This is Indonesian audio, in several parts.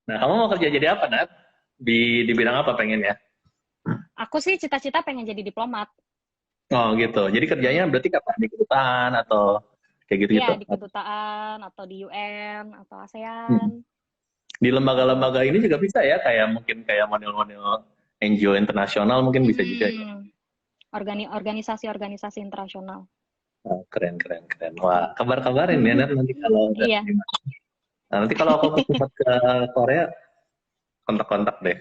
Nah, kamu mau kerja jadi apa, Nat? Di bidang apa pengennya? Aku sih cita-cita pengen jadi diplomat. Oh, gitu. Jadi kerjanya Mm. berarti kapan? Di kedutaan atau kayak Iya, gitu-gitu? di kedutaan atau di UN atau ASEAN. Hmm. Di lembaga-lembaga ini juga bisa ya, kayak mungkin kayak model-model NGO internasional mungkin bisa juga ya. Mm-mm. Organisasi-organisasi internasional. Oh, keren, keren, keren. Wah, kabar-kabarin ya, Nat, nanti kalau udah Iya, gimana. Nah, nanti kalau aku sempat ke Korea, kontak-kontak deh.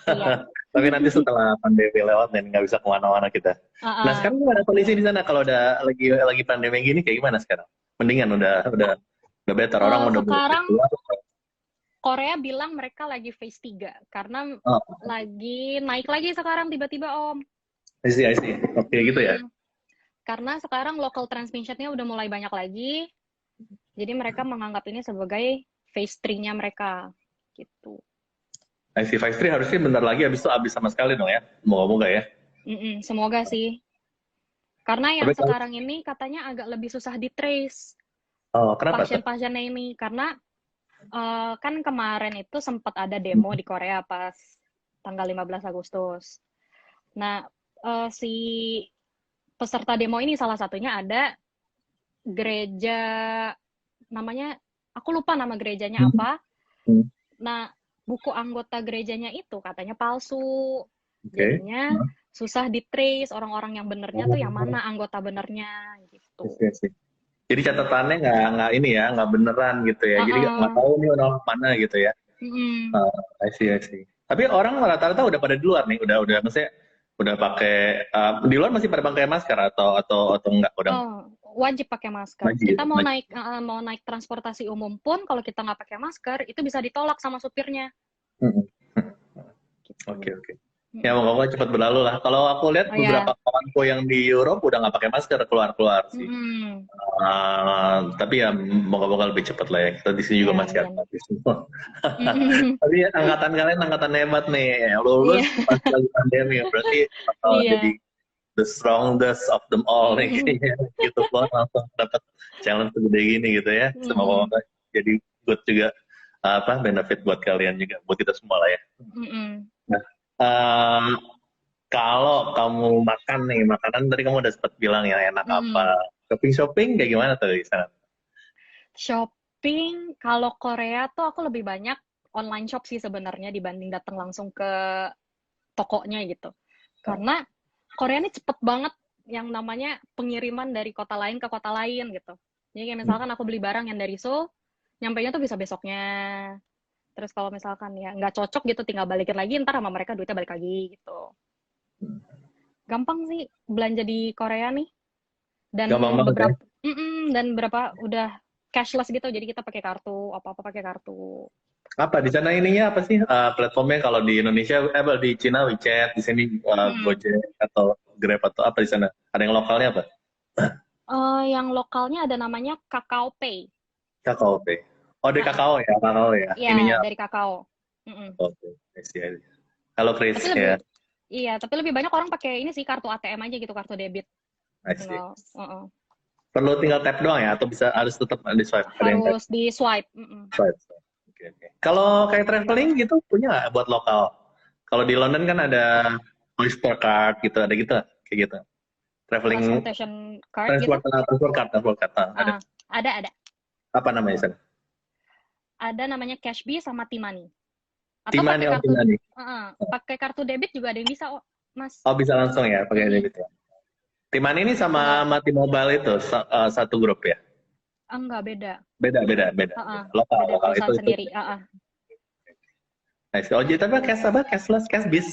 siap. Tapi nanti setelah pandemi lewat dan nggak bisa kemana-mana kita. Nah, Uh-uh. sekarang gimana kondisi di sana kalau udah lagi pandemi gini kayak gimana sekarang? Mendingan udah better orang udah boleh Sekarang keluar. Korea bilang mereka lagi phase 3 karena Oh, lagi naik lagi sekarang tiba-tiba Om. I see. Oke gitu ya. Mm-mm. Karena sekarang local transmission-nya udah mulai banyak lagi, jadi mereka menganggap ini sebagai phase 3-nya mereka gitu. I see. Phase 3 harusnya bentar lagi habis itu habis sama sekali dong ya. Moga-moga ya. Mm-mm, semoga sih. Karena yang Tapi kalau, sekarang ini katanya agak lebih susah di-trace oh, kenapa tuh? pasien-pasiennya ini karena kan kemarin itu sempat ada demo di Korea pas tanggal 15 Agustus. Nah, si peserta demo ini salah satunya ada gereja namanya aku lupa nama gerejanya Hmm. apa. Hmm. Nah, buku anggota gerejanya itu katanya palsu. Oke. Jadinya susah di-trace orang-orang yang benernya tuh yang Oh, mana anggota benernya I gitu. see, I see. Jadi catatannya nggak ini ya, nggak beneran gitu ya. Jadi nggak Uh-uh. tahu nih orang mana gitu ya. Mm-mm. I see, I see. Tapi orang rata-rata udah pada di luar nih, udah maksudnya udah pakai di luar masih pada pakai masker atau enggak udah enggak. Oh, wajib pakai masker. Wajib, Kita wajib. mau naik transportasi umum pun kalau kita nggak pakai masker itu bisa ditolak sama supirnya. Mm-mm. Oke, Gitu. oke. Ya Mm-mm. moga-moga cepat berlalu lah. Kalau aku lihat Oh beberapa ya. kawanku yang di Europe udah nggak pakai masker keluar-keluar sih. Mm-mm. Tapi ya moga-moga lebih cepat lah ya. Kita di sini juga Ya, masih amin. aktif semua. Mm-mm. Tapi ya, angkatan kalian angkatan hebat nih. Lulus Iya, pas lagi pandemi berarti bakal jadi iya. the strongest of them all nih Mm-mm. kayaknya. Gitu loh langsung dapat challenge segede gini gitu ya. Mm-mm. Semoga jadi good juga apa benefit buat kalian juga buat kita semua lah ya. Mm-mm. Nah, em, kalau kamu makan nih makanan tadi kamu udah sempat bilang ya enak apa. Mm-mm. Shopping kayak gimana tuh di sana? Shopping kalau Korea tuh aku lebih banyak online shop sih sebenarnya dibanding datang langsung ke tokonya gitu. Karena Korea ini cepet banget yang namanya pengiriman dari kota lain ke kota lain gitu. Jadi kayak misalkan aku beli barang yang dari Seoul, nyampainya tuh bisa besoknya. Terus kalau misalkan ya nggak cocok gitu, tinggal balikin lagi, ntar sama mereka duitnya balik lagi gitu. Gampang sih belanja di Korea nih. Dan Gampang banget ya. dan berapa udah cashless gitu, jadi kita pakai kartu, apa-apa pakai kartu. Apa di sana ininya apa sih platformnya kalau di Indonesia di Cina WeChat, di sini Hmm. Gojek atau Grab atau apa di sana? Ada yang lokalnya apa? Yang lokalnya ada namanya Kakao Pay. Kakao Pay. Oh, di Uh-uh. Kakao ya. Ya, Ininya dari Kakao. Mm-mm. oke. I see, I see. Halo Tapi Chris lebih, ya. iya, tapi lebih banyak orang pakai ini sih kartu ATM aja gitu, kartu debit. I see. Tinggal, Perlu tinggal tap doang ya atau bisa harus tetap di swipe? Ada yang tap harus di swipe. swipe. Oke, oke. Kalau kayak traveling gitu punya nggak buat lokal? Kalau di London kan ada Oyster Card gitu, ada gitu nggak? Kayak gitu. Traveling Transportation card gitu. transport card. Ada Ada. apa namanya sana? Ada namanya Cashbee sama T-Money. Atau Timani pakai oh kartu, Timani. pakai kartu debit juga ada yang bisa, oh, Mas. Oh bisa langsung ya pakai Mm-mm. debit ya. Timani ini sama Tinggal, Mati Mobile itu satu grup ya. enggak beda. Beda. Lokal Beda lokal perusahaan itu. sendiri. Nice. Oh jadi tapi cashless cash bis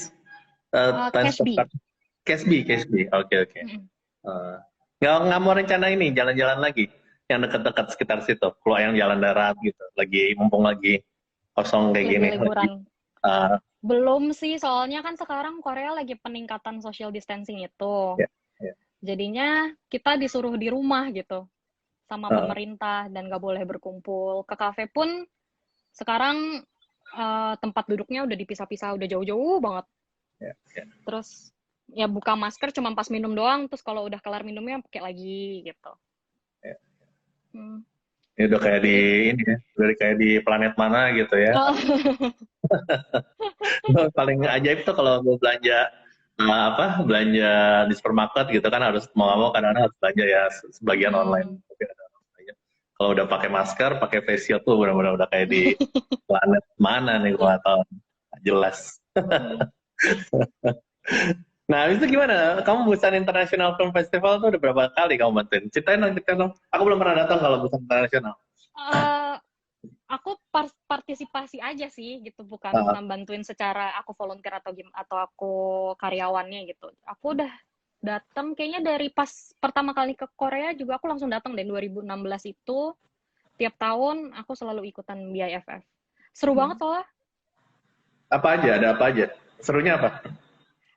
transfer Cashbee. card cash bi. Oke. Mm-mm. Eh, nggak mau rencana ini jalan-jalan lagi yang dekat-dekat sekitar situ. Keluar yang jalan darat gitu. Lagi mumpung lagi kosong kayak Lagi gini. Lagi, liburan. uh, Belum sih, soalnya kan sekarang Korea lagi peningkatan social distancing itu. ya, ya. Jadinya kita disuruh di rumah gitu sama Uh, pemerintah dan nggak boleh berkumpul. Ke kafe pun sekarang tempat duduknya udah dipisah-pisah, udah jauh-jauh banget. ya, ya, Terus ya buka masker cuma pas minum doang, terus kalau udah kelar minumnya pakai lagi gitu. ya. Hmm. Ini udah kayak di ini ya, udah kayak di planet mana gitu ya. Oh, Paling ajaib tuh kalau mau belanja belanja di supermarket gitu kan harus mau nggak mau kadang-kadang harus belanja ya sebagian online. mm-mm. Tapi ada orang belanja. Kalau udah pakai masker, pakai face shield tuh benar-benar udah kayak di planet mana nih gua nggak tahu. Nggak jelas. Nah, itu gimana? Kamu Busan International Film Festival tuh udah berapa kali kamu bantuin? Ceritain dong. Aku belum pernah datang kalau Busan International. Eh, aku partisipasi aja sih gitu, bukan Ah, bantuin secara aku volunteer atau atau aku karyawannya gitu. Aku udah datang kayaknya dari pas pertama kali ke Korea juga aku langsung datang deh 2016 itu. Tiap tahun aku selalu ikutan BIFF. Seru banget soalnya. apa aja? Ada apa aja? Serunya apa?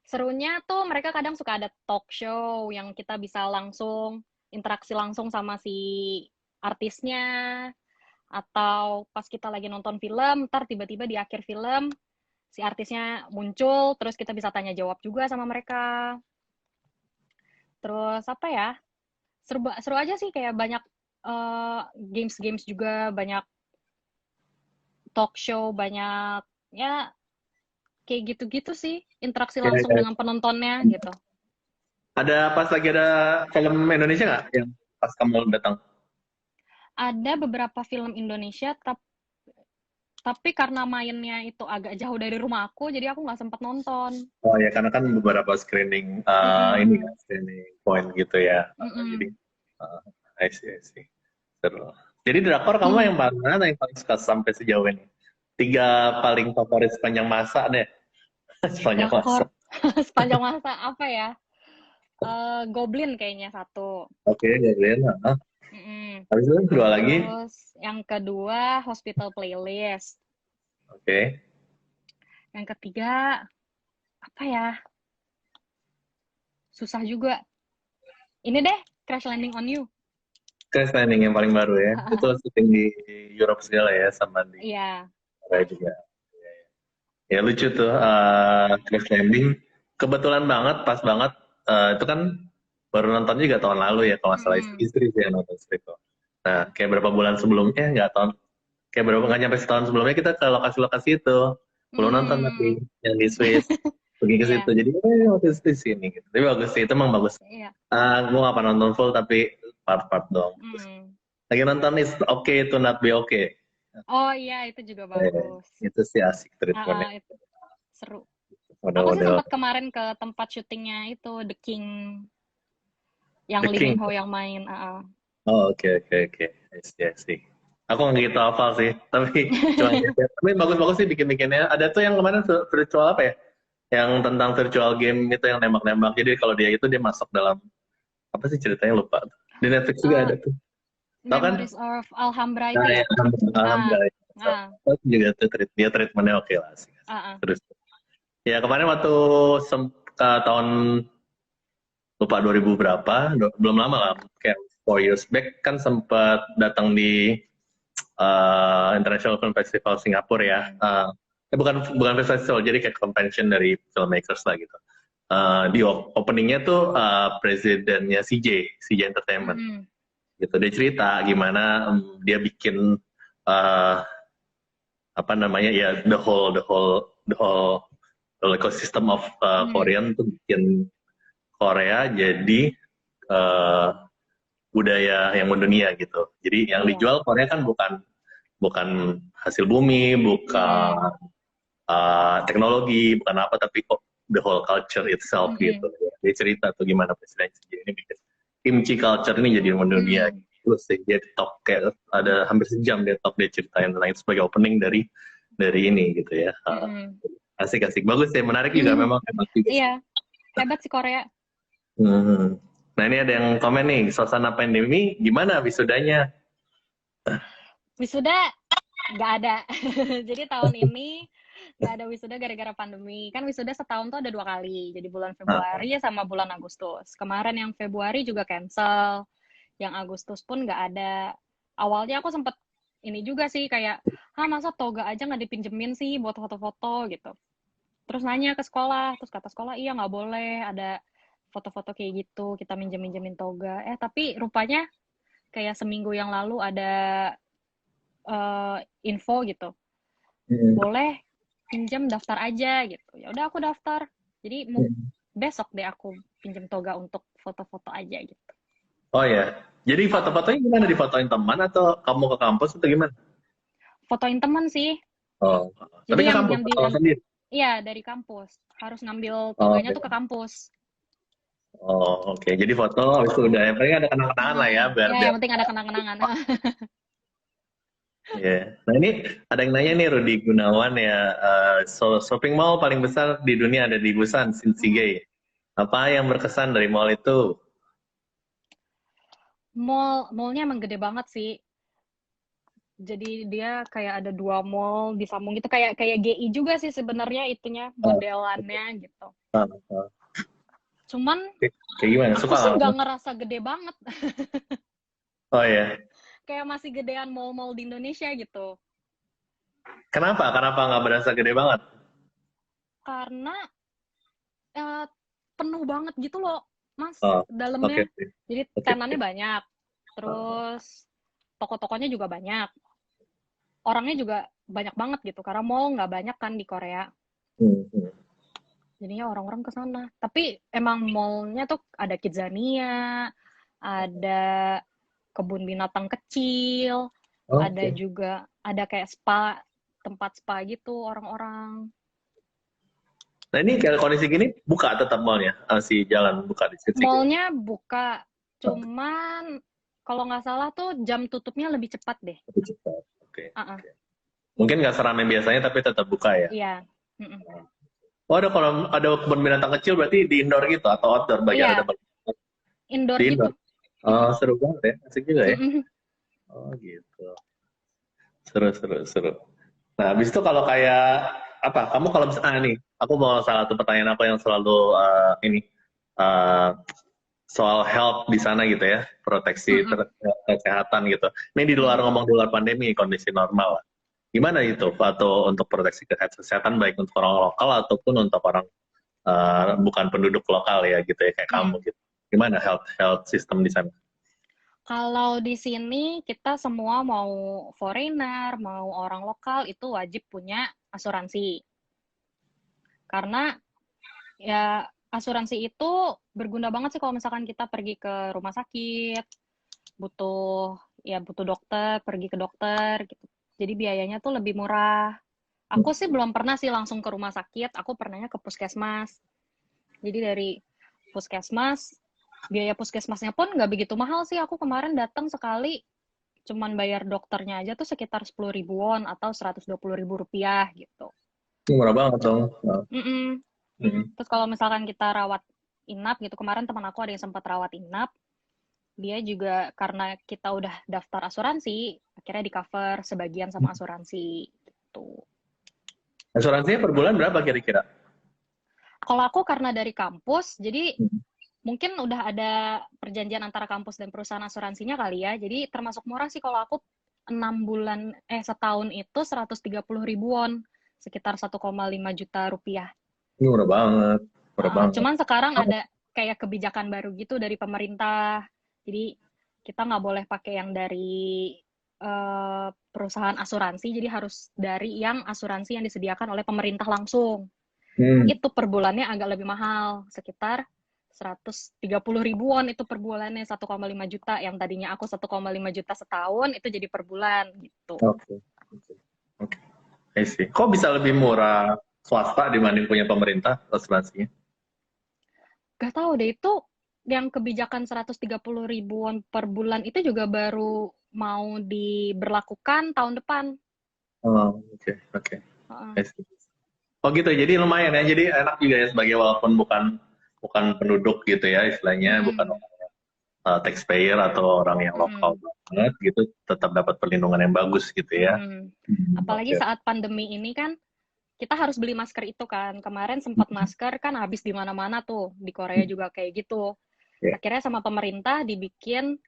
Serunya tuh mereka kadang suka ada talk show yang kita bisa langsung interaksi langsung sama si artisnya, atau pas kita lagi nonton film, ntar tiba-tiba di akhir film si artisnya muncul, terus kita bisa tanya jawab juga sama mereka. Terus apa ya? Seru aja sih, kayak banyak games-games juga, banyak talk show, banyak ya kayak gitu-gitu sih, interaksi Ya, langsung ya. dengan penontonnya gitu. Ada pas lagi ada film Indonesia nggak yang pas kamu datang? Ada beberapa film Indonesia, tapi karena mainnya itu agak jauh dari rumah aku, jadi aku nggak sempat nonton. Oh ya, karena kan beberapa screening ini ya, Mm-mm. screening point gitu ya. Jadi, Mm-mm. uh, I see. Seru. Jadi drakor kamu yang mana yang paling suka sampai sejauh ini? Tiga paling favorit sepanjang masa deh. Sepanjang masa. Drakor sepanjang masa apa ya? Goblin kayaknya satu. Oke, Gabriel. Mm-mm. Habis itu dua lagi. Terus yang kedua Hospital Playlist. Oke. Yang ketiga apa ya? Susah juga. Ini deh, Crash Landing on You. Crash Landing yang paling baru ya. Itu syuting di Europe segala ya, sama di Iya. Korea juga. Ya lucu tuh, Crash Landing. Kebetulan banget, pas banget. Itu kan baru nonton juga tahun lalu ya, kalau nggak salah Mm-mm. istri sih yang nonton itu. Nah, kayak berapa bulan sebelumnya, nggak tahun, kayak berapa nggak nyampe setahun sebelumnya kita ke lokasi-lokasi itu. Belum nonton tapi Mm. yang di Swiss, pergi ke situ. Iya. Jadi, waktu itu di sini gitu. Tapi bagus sih, itu emang bagus. Iya. Gue nggak pernah nonton full tapi part-part dong. Mm. Lagi nonton is okay to not be okay. Oh iya, itu juga bagus. Itu sih asik treatmentnya. Itu seru. Aku sih Model-model sempat kemarin ke tempat syutingnya itu The King, yang The Lee Min King. Ho yang main. Oh, oke. I see. Aku nggak gitu hafal sih, tapi cuma lihat. Tapi bagus-bagus sih bikin-bikinnya. Ada tuh yang kemarin virtual apa ya? Yang tentang virtual game itu yang nembak-nembak. Jadi kalau dia itu dia masuk dalam apa sih ceritanya lupa. Di Netflix juga Uh, ada tuh. Tahu kan? Memories of Alhambra Nah, itu ya. yang Ah, alhamdulillah. ah, Itu juga tuh dia treatmentnya oke lah sih. ah, ah. Terus ya kemarin waktu tahun lupa 2000 berapa, belum lama lah, kayak 4 years back kan sempat datang di International Film Festival Singapura ya. Mm-mm. Bukan bukan festival, jadi kayak convention dari filmmakers lah gitu. Di openingnya tuh presidennya CJ Entertainment. Mm-mm. Gitu dia cerita gimana dia bikin uh, apa namanya ya the whole ecosystem of Mm. Korean tuh bikin Korea jadi uh, budaya yang mendunia gitu. Jadi yang Iya. dijual Korea kan bukan bukan hasil bumi, Mm-mm. bukan teknologi, bukan apa, tapi kok the whole culture itself gitu. Mm-mm. Dia cerita tuh gimana presiden ini bikin kimchi culture ini jadi mendunia. Mm-mm. Terus dia talk kayak ada hampir sejam dia talk, dia ceritain tentang itu sebagai opening dari ini gitu ya. Mm-mm. Asik bagus ya, menarik juga memang hebat juga Iya, sih. hebat sih Korea. Hmm. Nah ini ada yang komen nih, suasana pandemi gimana wisudanya? Wisuda nggak ada. Jadi tahun ini nggak ada wisuda gara-gara pandemi. Kan wisuda setahun tuh ada 2 kali. Jadi bulan Ah, Februari sama bulan Agustus. Kemarin yang Februari juga cancel. Yang Agustus pun nggak ada. Awalnya aku sempet ini juga sih kayak, masa toga aja nggak dipinjemin sih buat foto-foto gitu. Terus nanya ke sekolah, terus kata sekolah iya nggak boleh ada foto-foto kayak gitu, kita minjem-minjemin toga. Tapi rupanya kayak seminggu yang lalu ada info gitu, Hmm. boleh pinjam daftar aja gitu. Ya udah aku daftar. Jadi Hmm. besok deh aku pinjam toga untuk foto-foto aja gitu. Oh ya. Jadi Uh-uh. foto-fotonya gimana? Difotoin teman atau kamu ke kampus atau gimana? Fotoin teman sih. Oh. Tapi Jadi ke yang kampus yang di atau sendiri? iya dari kampus. Harus ngambil Oh, toganya oke. tuh ke kampus. Oh, oke. Jadi foto habis itu udah yang penting ada kenang-kenangan lah ya biar Ya biar. yang penting ada kenang-kenangan. Iya. Nah ini ada yang nanya nih Rudi Gunawan ya, shopping mall paling besar di dunia ada di Busan, Shinsegae. Apa yang berkesan dari mall itu? Mallnya emang gede banget sih. Jadi dia kayak ada 2 mall disambung gitu kayak kayak GI juga sih sebenarnya itunya Oh, modelannya gitu. ah, ah. Cuman Kayak gimana? aku Suka sih nggak nggak kamu? ngerasa gede banget. Oh ya. Kayak masih gedean mall-mall di Indonesia gitu. Kenapa? Kenapa nggak berasa gede banget? Karena eh, penuh banget gitu loh, Mas, Oh, oke. dalamnya. Jadi Oke. tenannya banyak. Terus toko-tokonya juga banyak. Orangnya juga banyak banget gitu karena mall nggak banyak kan di Korea. Hmm, hmm. Jadinya orang-orang ke sana. Tapi emang mallnya tuh ada Kidzania, ada kebun binatang kecil, ada Oke. juga ada kayak spa, tempat spa gitu orang-orang. Nah ini kalau kondisi gini buka tetap mallnya, si jalan buka di Shinsegae. Mallnya buka, cuman kalau nggak salah tuh jam tutupnya lebih cepat deh. Lebih cepat. Oke. Uh-uh. Mungkin nggak seramai biasanya tapi tetap buka ya. Iya. Mm-mm. Oh ada kalau ada kebun binatang kecil berarti di indoor gitu atau outdoor bagian ada Iya, indoor di gitu. indoor. Oh, Mm-mm. seru banget ya, asik juga ya. Mm-mm. Oh gitu. Seru seru seru. Nah, habis itu kalau kayak apa? Kamu kalau misalnya nih, aku mau salah satu pertanyaan apa yang selalu ini eh, soal health di sana gitu ya, proteksi Mm-mm. kesehatan gitu. Ini di luar Mm-mm. ngomong di luar pandemi, kondisi normal lah. Gimana itu, atau untuk proteksi kesehatan baik untuk orang lokal ataupun untuk orang bukan penduduk lokal ya gitu ya kayak Mm. kamu gitu. Gimana health health system di sana? Kalau di sini kita semua mau foreigner, mau orang lokal itu wajib punya asuransi. Karena ya asuransi itu berguna banget sih kalau misalkan kita pergi ke rumah sakit, butuh dokter, pergi ke dokter gitu. Jadi biayanya tuh lebih murah. Aku sih belum pernah sih langsung ke rumah sakit, aku pernahnya ke puskesmas. Jadi dari puskesmas, biaya puskesmasnya pun nggak begitu mahal sih. Aku kemarin datang sekali, cuman bayar dokternya aja tuh sekitar 10.000 won atau 120.000 rupiah gitu. Murah banget dong. Nah, Mm-mm. hmm. Terus kalau misalkan kita rawat inap gitu, kemarin teman aku ada yang sempat rawat inap, dia juga karena kita udah daftar asuransi, akhirnya di cover sebagian sama asuransi gitu. Asuransinya per bulan berapa kira-kira? Kalau aku karena dari kampus, jadi Hmm. mungkin udah ada perjanjian antara kampus dan perusahaan asuransinya kali ya. Jadi termasuk murah sih kalau aku setahun itu 130 ribuan, sekitar 1,5 juta rupiah. Ini murah banget, murah banget. Cuman sekarang ada kayak kebijakan baru gitu dari pemerintah. Jadi kita nggak boleh pakai yang dari perusahaan asuransi, jadi harus dari yang asuransi yang disediakan oleh pemerintah langsung. Hmm. Itu per bulannya agak lebih mahal, sekitar 130 ribuan itu per bulannya, 1,5 juta. Yang tadinya aku 1,5 juta setahun, itu jadi per bulan gitu. Oke. Oke. Oke. I see. Kok bisa lebih murah swasta dibanding punya pemerintah asuransinya? Gak tahu deh, itu yang kebijakan 130 ribuan per bulan itu juga baru mau diberlakukan tahun depan. Oh, oke, oke. Uh, I see. Oh gitu, jadi lumayan ya. Jadi enak juga ya sebagai walaupun bukan bukan penduduk gitu ya istilahnya, bukan mm-mm, taxpayer atau orang yang lokal mm-mm, banget gitu, tetap dapat perlindungan yang bagus gitu ya. mm-mm. Hmm, Apalagi oke. saat pandemi ini kan kita harus beli masker itu kan. Kemarin sempat masker kan habis di mana-mana tuh. Di Korea juga kayak gitu. Ya. Akhirnya sama pemerintah dibikin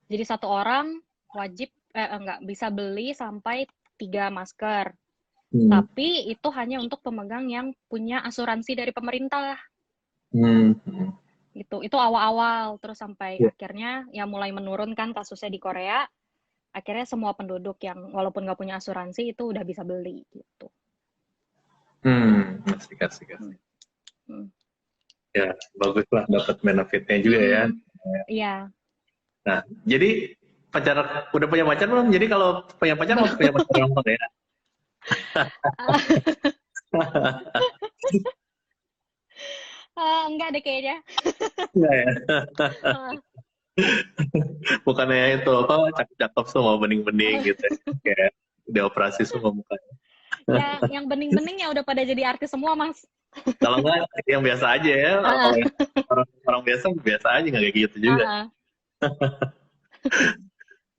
jadi satu orang wajib enggak bisa beli sampai 3 masker. Hmm. Tapi itu hanya untuk pemegang yang punya asuransi dari pemerintah. Hmm. Hmm. Gitu. Itu awal-awal, terus sampai Iya. akhirnya ya mulai menurun kan kasusnya di Korea. Akhirnya semua penduduk yang walaupun nggak punya asuransi itu udah bisa beli gitu. Asik, asik, Hmm. asik. Hmm. Ya, bagus lah dapat benefitnya juga ya. Mm-mm. Iya. Nah, jadi udah punya pacar belum? Jadi kalau punya pacar mau punya pacar orang Korea? Enggak deh kayaknya. Enggak ya? Ah, Bukannya itu apa cakep-cakep semua bening-bening gitu ya. Kayak dioperasi semua mukanya. yang bening-bening ya udah pada jadi artis semua, Mas. Kalau enggak yang biasa aja ya. Kalau Ah, yang orang biasa biasa aja nggak kayak gitu juga. ah,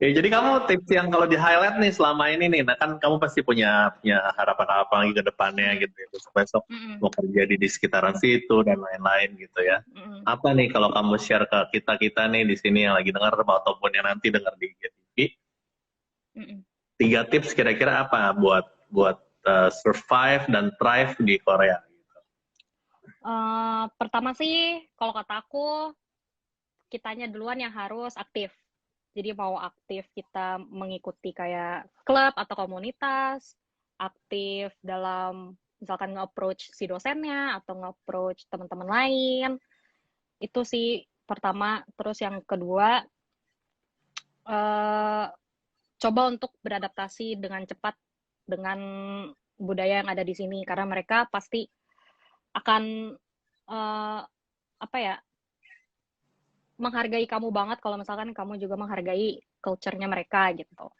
Ya, jadi kamu tips yang kalau di highlight nih selama ini nih, nah kan kamu pasti punya harapan apa lagi ke depannya mm, gitu ya. Besok mm, mau kerja di sekitaran situ dan lain-lain gitu ya. mm, Apa nih kalau kamu share ke kita-kita nih di sini yang lagi dengar ataupun yang nanti dengar di IGTV, mm. 3 tips kira-kira apa buat buat survive dan thrive di Korea gitu. Pertama sih, kalau kata aku, kitanya duluan yang harus aktif. Jadi mau aktif kita mengikuti kayak klub atau komunitas, aktif dalam misalkan nge-approach si dosennya atau nge-approach teman-teman lain. Itu sih pertama. Terus yang kedua, eh, coba untuk beradaptasi dengan cepat dengan budaya yang ada di sini karena mereka pasti akan eh, apa ya menghargai kamu banget kalau misalkan kamu juga menghargai culture-nya mereka gitu.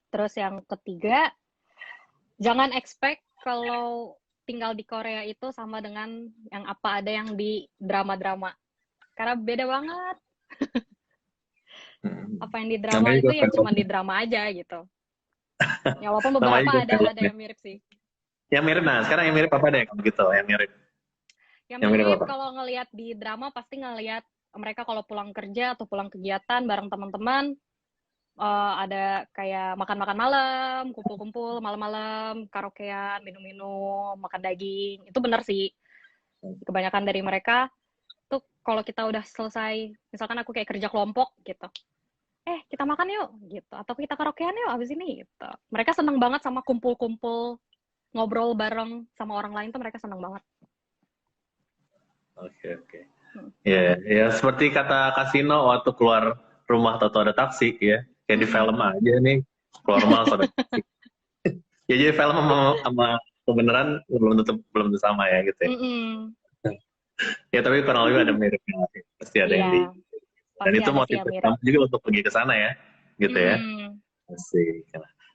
Terus yang ketiga, jangan expect kalau tinggal di Korea itu sama dengan yang apa ada yang di drama-drama. Karena beda banget. Apa yang di drama Namanya itu juga ya cuma di film. drama aja gitu. Ya walaupun Namanya beberapa juga film ada ya. yang mirip sih. Yang mirip, nah sekarang yang mirip apa deh kalau gitu? Yang mirip. Yang Yang mirip mirip apa? kalau ngelihat di drama pasti ngelihat mereka kalau pulang kerja atau pulang kegiatan bareng teman-teman ada kayak makan-makan malam, kumpul-kumpul malam-malam, karaokean, minum-minum, makan daging. Itu benar sih. Kebanyakan dari mereka tuh kalau kita udah selesai, misalkan aku kayak kerja kelompok gitu. Kita makan yuk gitu atau kita karaokean yuk abis ini gitu. Mereka seneng banget sama kumpul-kumpul, ngobrol bareng sama orang lain tuh mereka seneng banget. Oke, oke. Hmm. Ya, ya seperti kata Kasino waktu keluar rumah atau ada taksi ya, kayak di Mm-mm. film aja nih keluar rumah langsung ada taksi. Ya jadi film sama kebenaran belum tentu sama ya gitu ya. Mm-mm. Ya tapi kurang lebih ada miripnya lah sih. Pasti ada yang Iya, di dan pasti itu ada sih yang motivasi mirip. kamu juga untuk pergi ke sana ya, gitu ya. Mm-mm. Asik.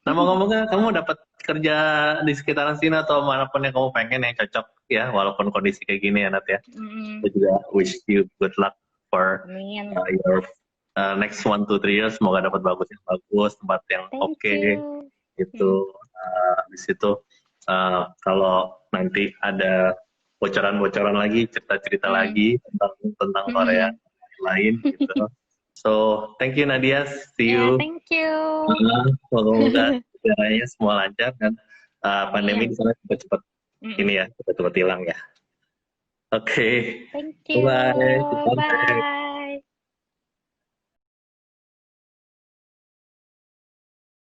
Nah mau ngomongnya kamu dapat kerja di sekitaran sini atau manapun yang kamu pengen yang cocok ya, walaupun kondisi kayak gini ya Nat ya. Mm-mm. Saya juga wish you good luck for Amin. your next 1 to 3 years. Semoga dapat bagus yang bagus, tempat yang Thank oke you. gitu. Hmm. Habis itu kalau nanti ada bocoran-bocoran lagi, cerita-cerita Hmm. lagi tentang Korea Mm-mm. lain gitu. So, thank you Nadia. See Ya, you. thank you. Semoga segalanya semua lancar dan pandemi di Amin. sana cepat-cepat ini Mm-mm. ya, cepat-cepat hilang ya. Oke, Thank bye-bye. you. Bye.